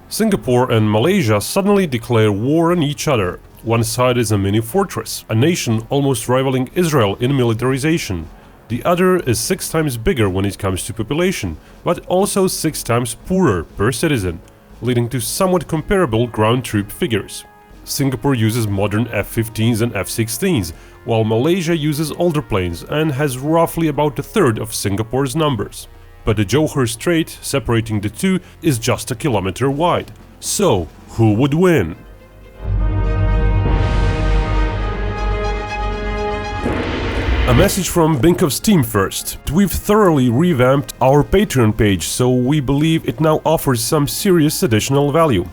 Singapore and Malaysia suddenly declare war on each other. One side is a mini fortress, a nation almost rivaling Israel in militarization. The other is 6 times bigger when it comes to population, but also 6 times poorer per citizen, leading to somewhat comparable ground troop figures. Singapore uses modern F-15s and F-16s, while Malaysia uses older planes and has roughly about a third of Singapore's numbers. But the Johor Strait, separating the two, is just a kilometer wide. So, who would win? A message from Binkov's team first. We've thoroughly revamped our Patreon page, so we believe it now offers some serious additional value.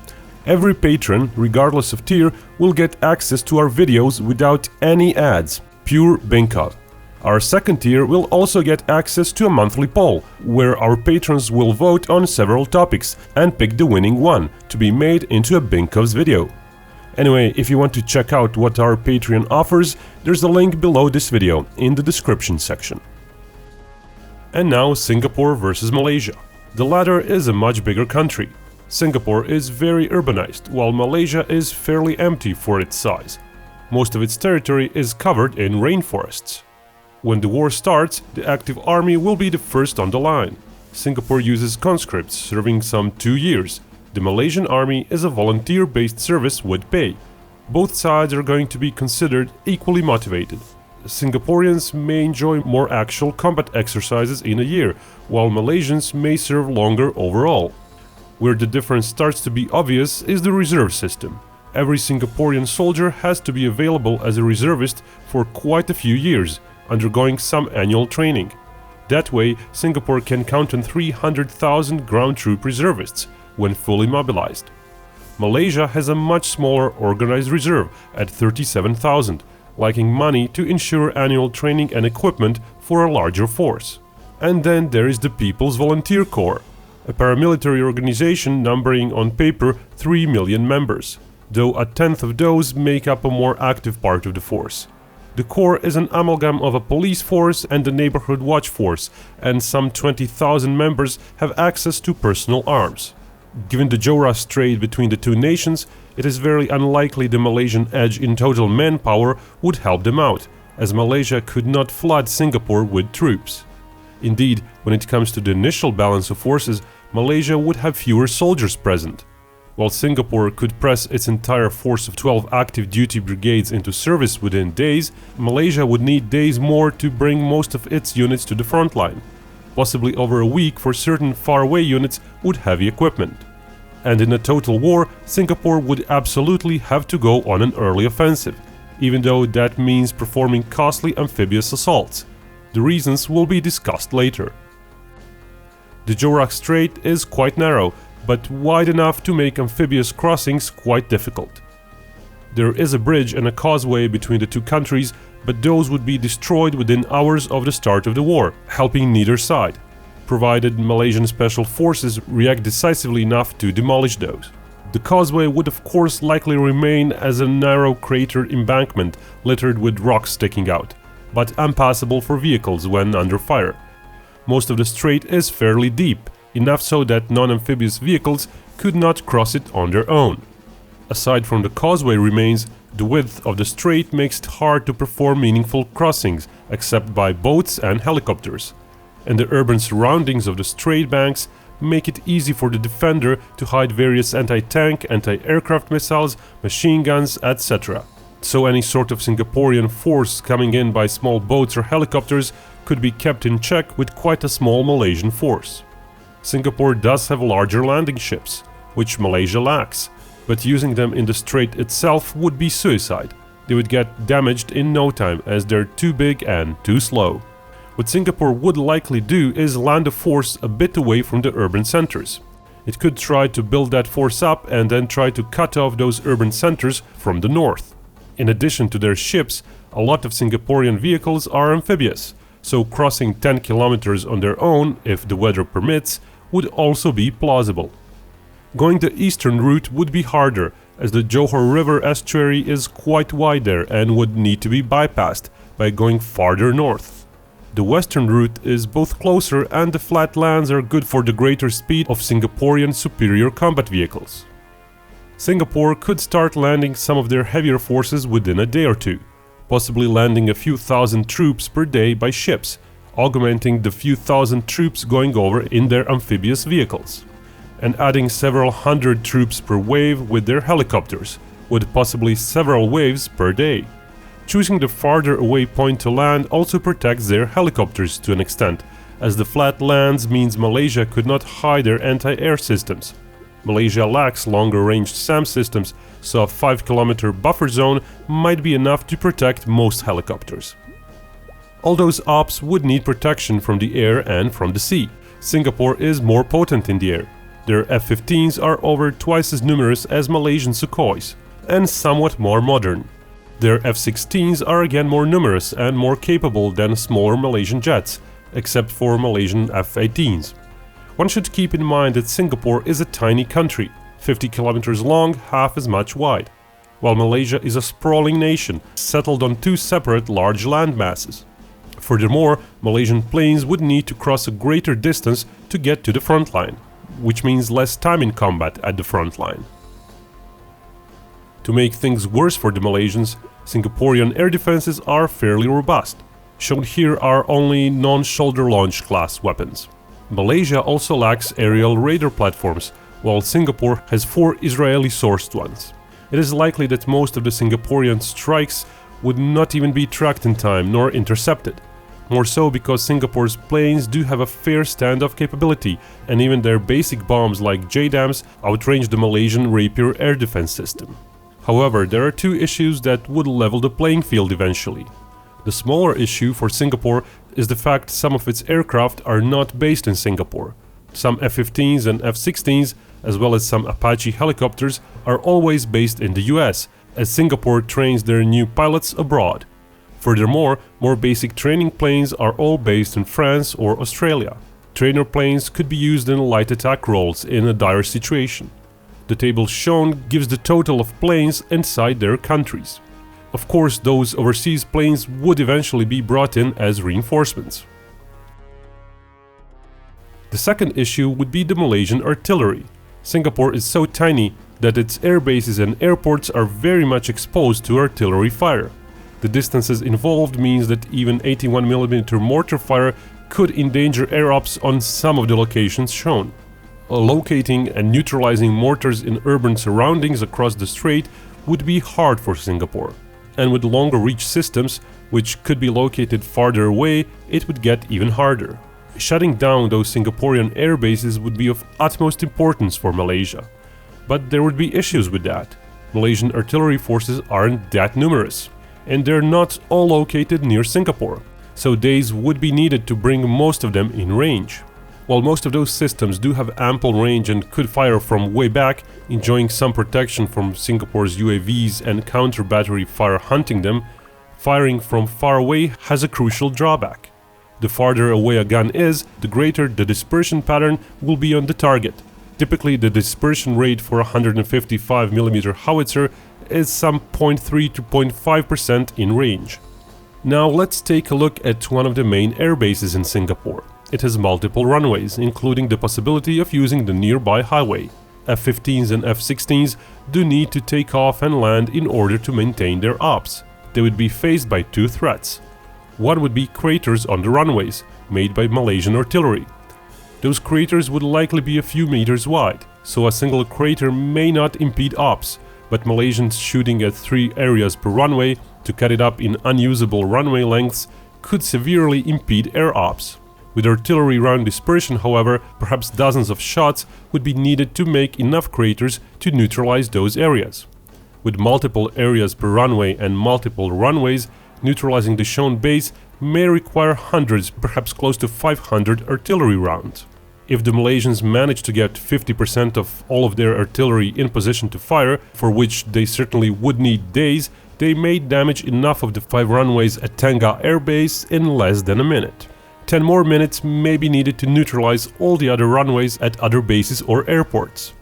Every patron, regardless of tier, will get access to our videos without any ads. Pure Binkov. Our second tier will also get access to a monthly poll, where our patrons will vote on several topics and pick the winning one to be made into a Binkov's video. Anyway, if you want to check out what our Patreon offers, there's a link below this video in the description section. And now Singapore versus Malaysia. The latter is a much bigger country. Singapore is very urbanized, while Malaysia is fairly empty for its size. Most of its territory is covered in rainforests. When the war starts, the active army will be the first on the line. Singapore uses conscripts serving some 2 years. The Malaysian army is a volunteer-based service with pay. Both sides are going to be considered equally motivated. Singaporeans may enjoy more actual combat exercises in a year, while Malaysians may serve longer overall. Where the difference starts to be obvious is the reserve system. Every Singaporean soldier has to be available as a reservist for quite a few years, undergoing some annual training. That way, Singapore can count on 300,000 ground troop reservists when fully mobilized. Malaysia has a much smaller organized reserve at 37,000, lacking money to ensure annual training and equipment for a larger force. And then there is the People's Volunteer Corps, a paramilitary organization numbering on paper 3 million members, though a tenth of those make up a more active part of the force. The Corps is an amalgam of a police force and a neighborhood watch force, and some 20,000 members have access to personal arms. Given the Johor Strait between the two nations, it is very unlikely the Malaysian edge in total manpower would help them out, as Malaysia could not flood Singapore with troops. Indeed, when it comes to the initial balance of forces, Malaysia would have fewer soldiers present. While Singapore could press its entire force of 12 active duty brigades into service within days, Malaysia would need days more to bring most of its units to the front line, possibly over a week for certain faraway units with heavy equipment. And in a total war, Singapore would absolutely have to go on an early offensive, even though that means performing costly amphibious assaults. The reasons will be discussed later. The Johor Strait is quite narrow, but wide enough to make amphibious crossings quite difficult. There is a bridge and a causeway between the two countries, but those would be destroyed within hours of the start of the war, helping neither side, provided Malaysian special forces react decisively enough to demolish those. The causeway would of course likely remain as a narrow crater embankment littered with rocks sticking out, but impassable for vehicles when under fire. Most of the strait is fairly deep, enough so that non-amphibious vehicles could not cross it on their own. Aside from the causeway remains, the width of the strait makes it hard to perform meaningful crossings, except by boats and helicopters. And the urban surroundings of the strait banks make it easy for the defender to hide various anti-tank, anti-aircraft missiles, machine guns, etc. So any sort of Singaporean force coming in by small boats or helicopters could be kept in check with quite a small Malaysian force. Singapore does have larger landing ships, which Malaysia lacks, but using them in the strait itself would be suicide. They would get damaged in no time as they're too big and too slow. What Singapore would likely do is land a force a bit away from the urban centers. It could try to build that force up and then try to cut off those urban centers from the north. In addition to their ships, a lot of Singaporean vehicles are amphibious, so crossing 10 kilometers on their own, if the weather permits, would also be plausible. Going the eastern route would be harder, as the Johor River estuary is quite wide there and would need to be bypassed by going farther north. The western route is both closer and the flat lands are good for the greater speed of Singaporean superior combat vehicles. Singapore could start landing some of their heavier forces within a day or two, possibly landing a few thousand troops per day by ships, augmenting the few thousand troops going over in their amphibious vehicles, and adding several hundred troops per wave with their helicopters, with possibly several waves per day. Choosing the farther away point to land also protects their helicopters to an extent, as the flat lands means Malaysia could not hide their anti-air systems. Malaysia lacks longer-range SAM systems, so a 5-kilometer buffer zone might be enough to protect most helicopters. All those ops would need protection from the air and from the sea. Singapore is more potent in the air. Their F-15s are over twice as numerous as Malaysian Sukhois, and somewhat more modern. Their F-16s are again more numerous and more capable than smaller Malaysian jets, except for Malaysian F-18s. One should keep in mind that Singapore is a tiny country, 50 kilometers long, half as much wide, while Malaysia is a sprawling nation, settled on two separate large land masses. Furthermore, Malaysian planes would need to cross a greater distance to get to the front line, which means less time in combat at the front line. To make things worse for the Malaysians, Singaporean air defenses are fairly robust. Shown here are only non-shoulder launch class weapons. Malaysia also lacks aerial radar platforms, while Singapore has 4 Israeli-sourced ones. It is likely that most of the Singaporean strikes would not even be tracked in time nor intercepted. More so because Singapore's planes do have a fair standoff capability, and even their basic bombs like JDAMs outrange the Malaysian Rapier air defense system. However, there are two issues that would level the playing field eventually. The smaller issue for Singapore is the fact some of its aircraft are not based in Singapore. Some F-15s and F-16s, as well as some Apache helicopters, are always based in the US, as Singapore trains their new pilots abroad. Furthermore, more basic training planes are all based in France or Australia. Trainer planes could be used in light attack roles in a dire situation. The table shown gives the total of planes inside their countries. Of course, those overseas planes would eventually be brought in as reinforcements. The second issue would be the Malaysian artillery. Singapore is so tiny that its air bases and airports are very much exposed to artillery fire. The distances involved means that even 81mm mortar fire could endanger air ops on some of the locations shown. Locating and neutralizing mortars in urban surroundings across the strait would be hard for Singapore. And with longer reach systems, which could be located farther away, it would get even harder. Shutting down those Singaporean air bases would be of utmost importance for Malaysia. But there would be issues with that. Malaysian artillery forces aren't that numerous, and they're not all located near Singapore, so days would be needed to bring most of them in range. While most of those systems do have ample range and could fire from way back, enjoying some protection from Singapore's UAVs and counter-battery fire hunting them, firing from far away has a crucial drawback. The farther away a gun is, the greater the dispersion pattern will be on the target. Typically, the dispersion rate for a 155mm howitzer is some 0.3 to 0.5% in range. Now let's take a look at one of the main air bases in Singapore. It has multiple runways, including the possibility of using the nearby highway. F-15s and F-16s do need to take off and land in order to maintain their ops. They would be faced by two threats. One would be craters on the runways, made by Malaysian artillery. Those craters would likely be a few meters wide, so a single crater may not impede ops, but Malaysians shooting at 3 areas per runway to cut it up in unusable runway lengths could severely impede air ops. With artillery round dispersion, however, perhaps dozens of shots would be needed to make enough craters to neutralize those areas. With multiple areas per runway and multiple runways, neutralizing the shown base may require hundreds, perhaps close to 500 artillery rounds. If the Malaysians manage to get 50% of all of their artillery in position to fire, for which they certainly would need days, they may damage enough of the 5 runways at Tengah Air Base in less than a minute. 10 more minutes may be needed to neutralize all the other runways at other bases or airports.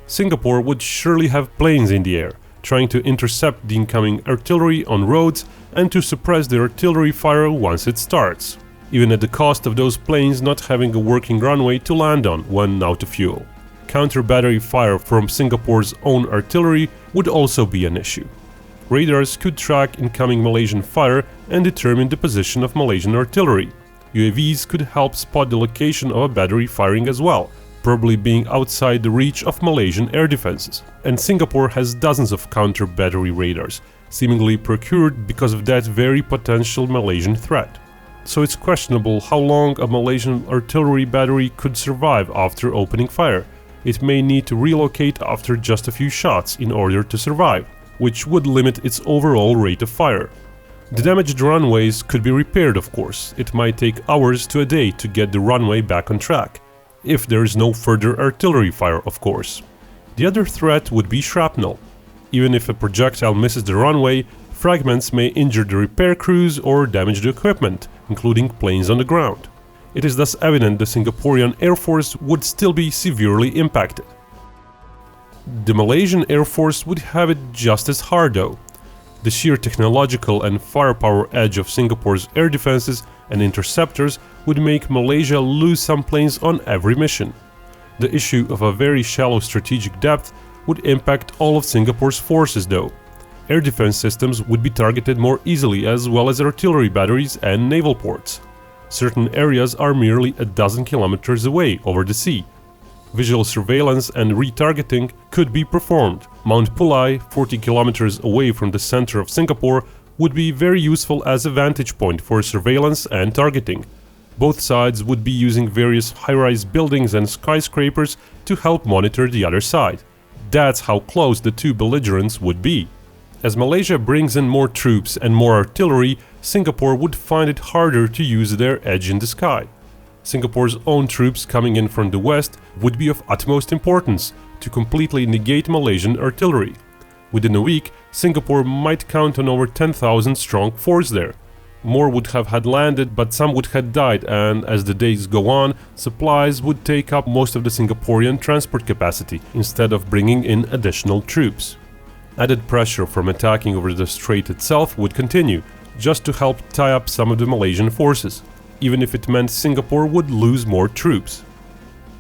Singapore would surely have planes in the air, trying to intercept the incoming artillery on roads and to suppress the artillery fire once it starts. even at the cost of those planes not having a working runway to land on when out of fuel. Counter-battery fire from Singapore's own artillery would also be an issue. Radars could track incoming Malaysian fire and determine the position of Malaysian artillery. UAVs could help spot the location of a battery firing as well, probably being outside the reach of Malaysian air defenses. And Singapore has dozens of counter-battery radars, seemingly procured because of that very potential Malaysian threat. So it's questionable how long a Malaysian artillery battery could survive after opening fire. It may need to relocate after just a few shots in order to survive, which would limit its overall rate of fire. The damaged runways could be repaired, of course. It might take hours to a day to get the runway back on track, if there is no further artillery fire, of course. The other threat would be shrapnel. Even if a projectile misses the runway, fragments may injure the repair crews or damage the equipment, including planes on the ground. It is thus evident the Singaporean Air Force would still be severely impacted. The Malaysian Air Force would have it just as hard though. The sheer technological and firepower edge of Singapore's air defenses and interceptors would make Malaysia lose some planes on every mission. The issue of a very shallow strategic depth would impact all of Singapore's forces though. Air defense systems would be targeted more easily, as well as artillery batteries and naval ports. Certain areas are merely a dozen kilometers away over the sea. Visual surveillance and retargeting could be performed. Mount Pulai, 40 kilometers away from the center of Singapore, would be very useful as a vantage point for surveillance and targeting. Both sides would be using various high-rise buildings and skyscrapers to help monitor the other side. That's how close the two belligerents would be. As Malaysia brings in more troops and more artillery, Singapore would find it harder to use their edge in the sky. Singapore's own troops coming in from the west would be of utmost importance to completely negate Malaysian artillery. Within a week, Singapore might count on over 10,000 strong force there. More would have had landed, but some would have died, and as the days go on, supplies would take up most of the Singaporean transport capacity instead of bringing in additional troops. Added pressure from attacking over the strait itself would continue, just to help tie up some of the Malaysian forces, even if it meant Singapore would lose more troops.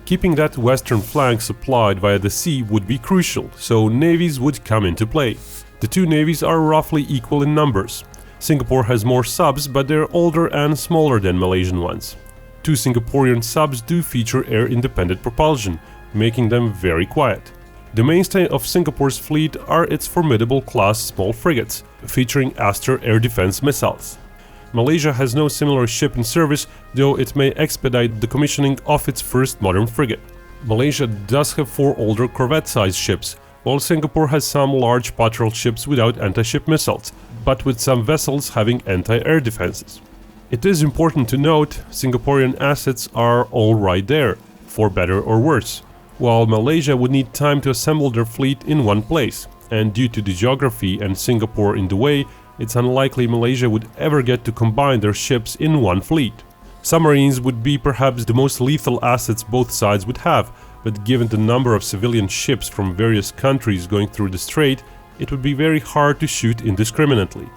Keeping that western flank supplied via the sea would be crucial, so navies would come into play. The two navies are roughly equal in numbers. Singapore has more subs, but they're older and smaller than Malaysian ones. Two Singaporean subs do feature air-independent propulsion, making them very quiet. The mainstay of Singapore's fleet are its formidable class small frigates, featuring Aster air defense missiles. Malaysia has no similar ship in service, though it may expedite the commissioning of its first modern frigate. Malaysia does have 4 older corvette-sized ships, while Singapore has some large patrol ships without anti-ship missiles, but with some vessels having anti-air defenses. It is important to note, Singaporean assets are all right there, for better or worse, while Malaysia would need time to assemble their fleet in one place, and due to the geography and Singapore in the way, it's unlikely Malaysia would ever get to combine their ships in one fleet. Submarines would be perhaps the most lethal assets both sides would have, but given the number of civilian ships from various countries going through the strait, it would be very hard to shoot indiscriminately.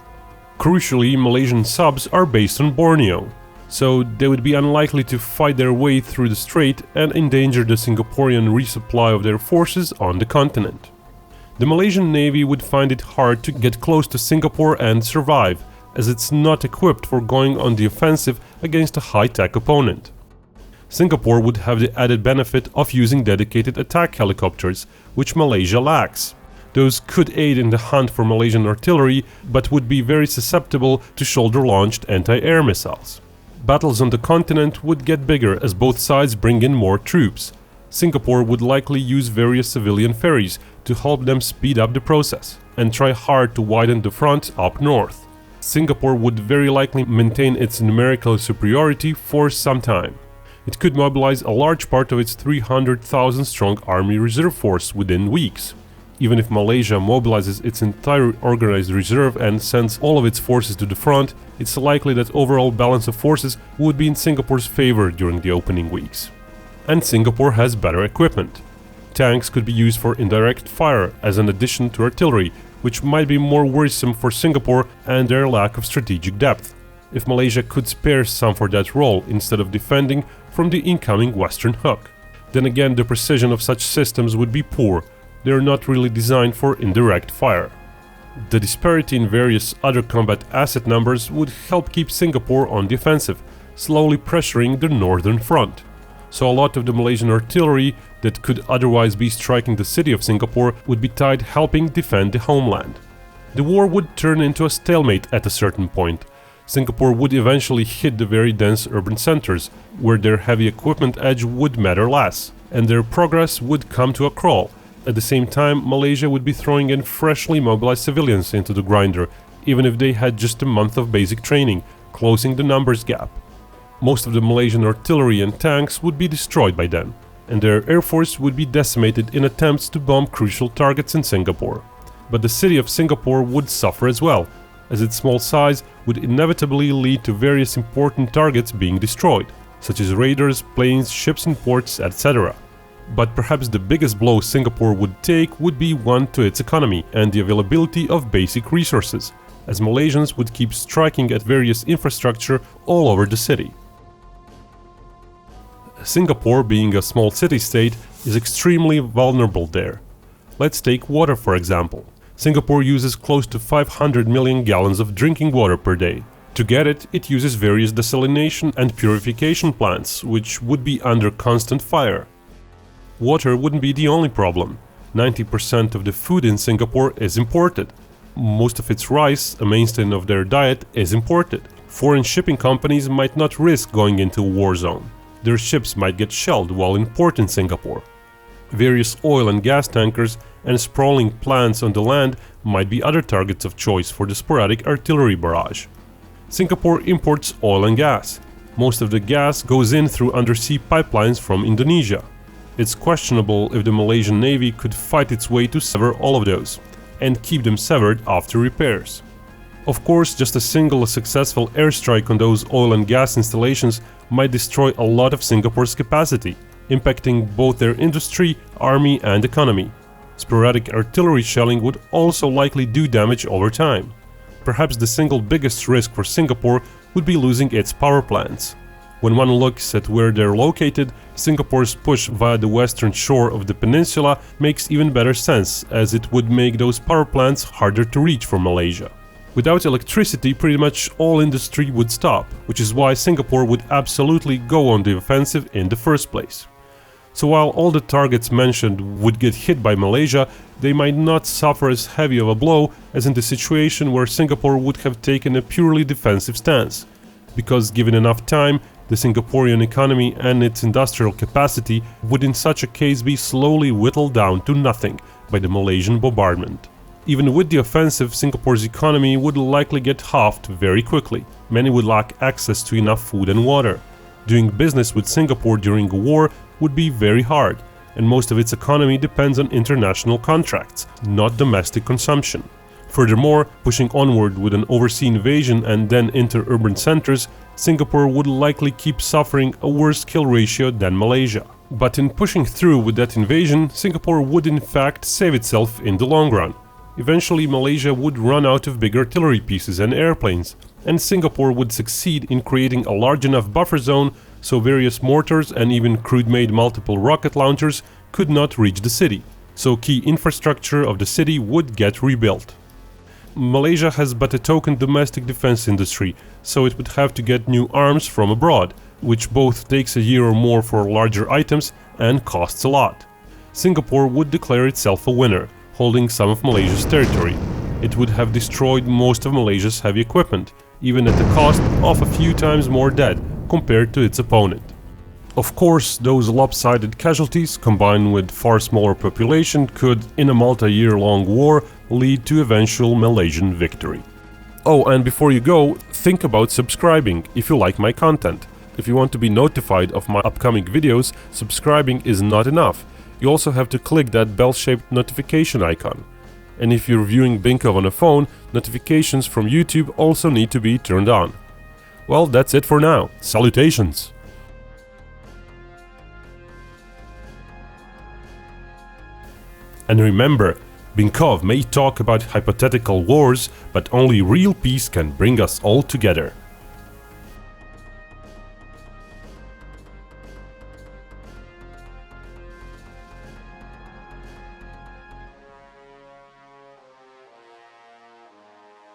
Crucially, Malaysian subs are based on Borneo, so they would be unlikely to fight their way through the strait and endanger the Singaporean resupply of their forces on the continent. The Malaysian Navy would find it hard to get close to Singapore and survive, as it's not equipped for going on the offensive against a high-tech opponent. Singapore would have the added benefit of using dedicated attack helicopters, which Malaysia lacks. Those could aid in the hunt for Malaysian artillery, but would be very susceptible to shoulder-launched anti-air missiles. Battles on the continent would get bigger as both sides bring in more troops. Singapore would likely use various civilian ferries to help them speed up the process and try hard to widen the front up north. Singapore would very likely maintain its numerical superiority for some time. It could mobilize a large part of its 300,000 strong army reserve force within weeks. Even if Malaysia mobilizes its entire organized reserve and sends all of its forces to the front, it's likely that overall balance of forces would be in Singapore's favor during the opening weeks. And Singapore has better equipment. Tanks could be used for indirect fire as an addition to artillery, which might be more worrisome for Singapore and their lack of strategic depth. if Malaysia could spare some for that role instead of defending from the incoming Western hook. Then again, the precision of such systems would be poor. They are not really designed for indirect fire. The disparity in various other combat asset numbers would help keep Singapore on the offensive, slowly pressuring the northern front. So a lot of the Malaysian artillery that could otherwise be striking the city of Singapore would be tied helping defend the homeland. The war would turn into a stalemate at a certain point. Singapore would eventually hit the very dense urban centers, where their heavy equipment edge would matter less, and their progress would come to a crawl. At the same time, Malaysia would be throwing in freshly mobilized civilians into the grinder, even if they had just a month of basic training, closing the numbers gap. Most of the Malaysian artillery and tanks would be destroyed by then, and their air force would be decimated in attempts to bomb crucial targets in Singapore. But the city of Singapore would suffer as well, as its small size would inevitably lead to various important targets being destroyed, such as raiders, planes, ships in ports, etc. But perhaps the biggest blow Singapore would take would be one to its economy and the availability of basic resources, as Malaysians would keep striking at various infrastructure all over the city. Singapore, being a small city-state, is extremely vulnerable there. Let's take water for example. Singapore uses close to 500 million gallons of drinking water per day. To get it, it uses various desalination and purification plants, which would be under constant fire. Water wouldn't be the only problem. 90% of the food in Singapore is imported. Most of its rice, a mainstay of their diet, is imported. Foreign shipping companies might not risk going into a war zone. Their ships might get shelled while in port in Singapore. Various oil and gas tankers and sprawling plants on the land might be other targets of choice for the sporadic artillery barrage. Singapore imports oil and gas. Most of the gas goes in through undersea pipelines from Indonesia. It's questionable if the Malaysian Navy could fight its way to sever all of those, and keep them severed after repairs. Of course, just a single successful airstrike on those oil and gas installations might destroy a lot of Singapore's capacity, impacting both their industry, army and economy. Sporadic artillery shelling would also likely do damage over time. Perhaps the single biggest risk for Singapore would be losing its power plants. When one looks at where they're located, Singapore's push via the western shore of the peninsula makes even better sense, as it would make those power plants harder to reach from Malaysia. Without electricity, pretty much all industry would stop, which is why Singapore would absolutely go on the offensive in the first place. So while all the targets mentioned would get hit by Malaysia, they might not suffer as heavy of a blow as in the situation where Singapore would have taken a purely defensive stance. Because given enough time, the Singaporean economy and its industrial capacity would in such a case be slowly whittled down to nothing by the Malaysian bombardment. Even with the offensive, Singapore's economy would likely get halved very quickly. Many would lack access to enough food and water. Doing business with Singapore during a war would be very hard, and most of its economy depends on international contracts, not domestic consumption. Furthermore, pushing onward with an overseas invasion and then into urban centers, Singapore would likely keep suffering a worse kill ratio than Malaysia. But in pushing through with that invasion, Singapore would in fact save itself in the long run. Eventually, Malaysia would run out of big artillery pieces and airplanes, and Singapore would succeed in creating a large enough buffer zone so various mortars and even crude-made multiple rocket launchers could not reach the city, so key infrastructure of the city would get rebuilt. Malaysia has but a token domestic defense industry, so it would have to get new arms from abroad, which both takes a year or more for larger items and costs a lot. Singapore would declare itself a winner, holding some of Malaysia's territory. It would have destroyed most of Malaysia's heavy equipment, even at the cost of a few times more dead compared to its opponent. Of course, those lopsided casualties, combined with far smaller population, could, in a multi-year-long war, lead to eventual Malaysian victory. Oh, and before you go, think about subscribing if you like my content. If you want to be notified of my upcoming videos, subscribing is not enough. You also have to click that bell-shaped notification icon. And if you're viewing Binkov on a phone, notifications from YouTube also need to be turned on. Well, that's it for now. Salutations! And remember, Binkov may talk about hypothetical wars, but only real peace can bring us all together.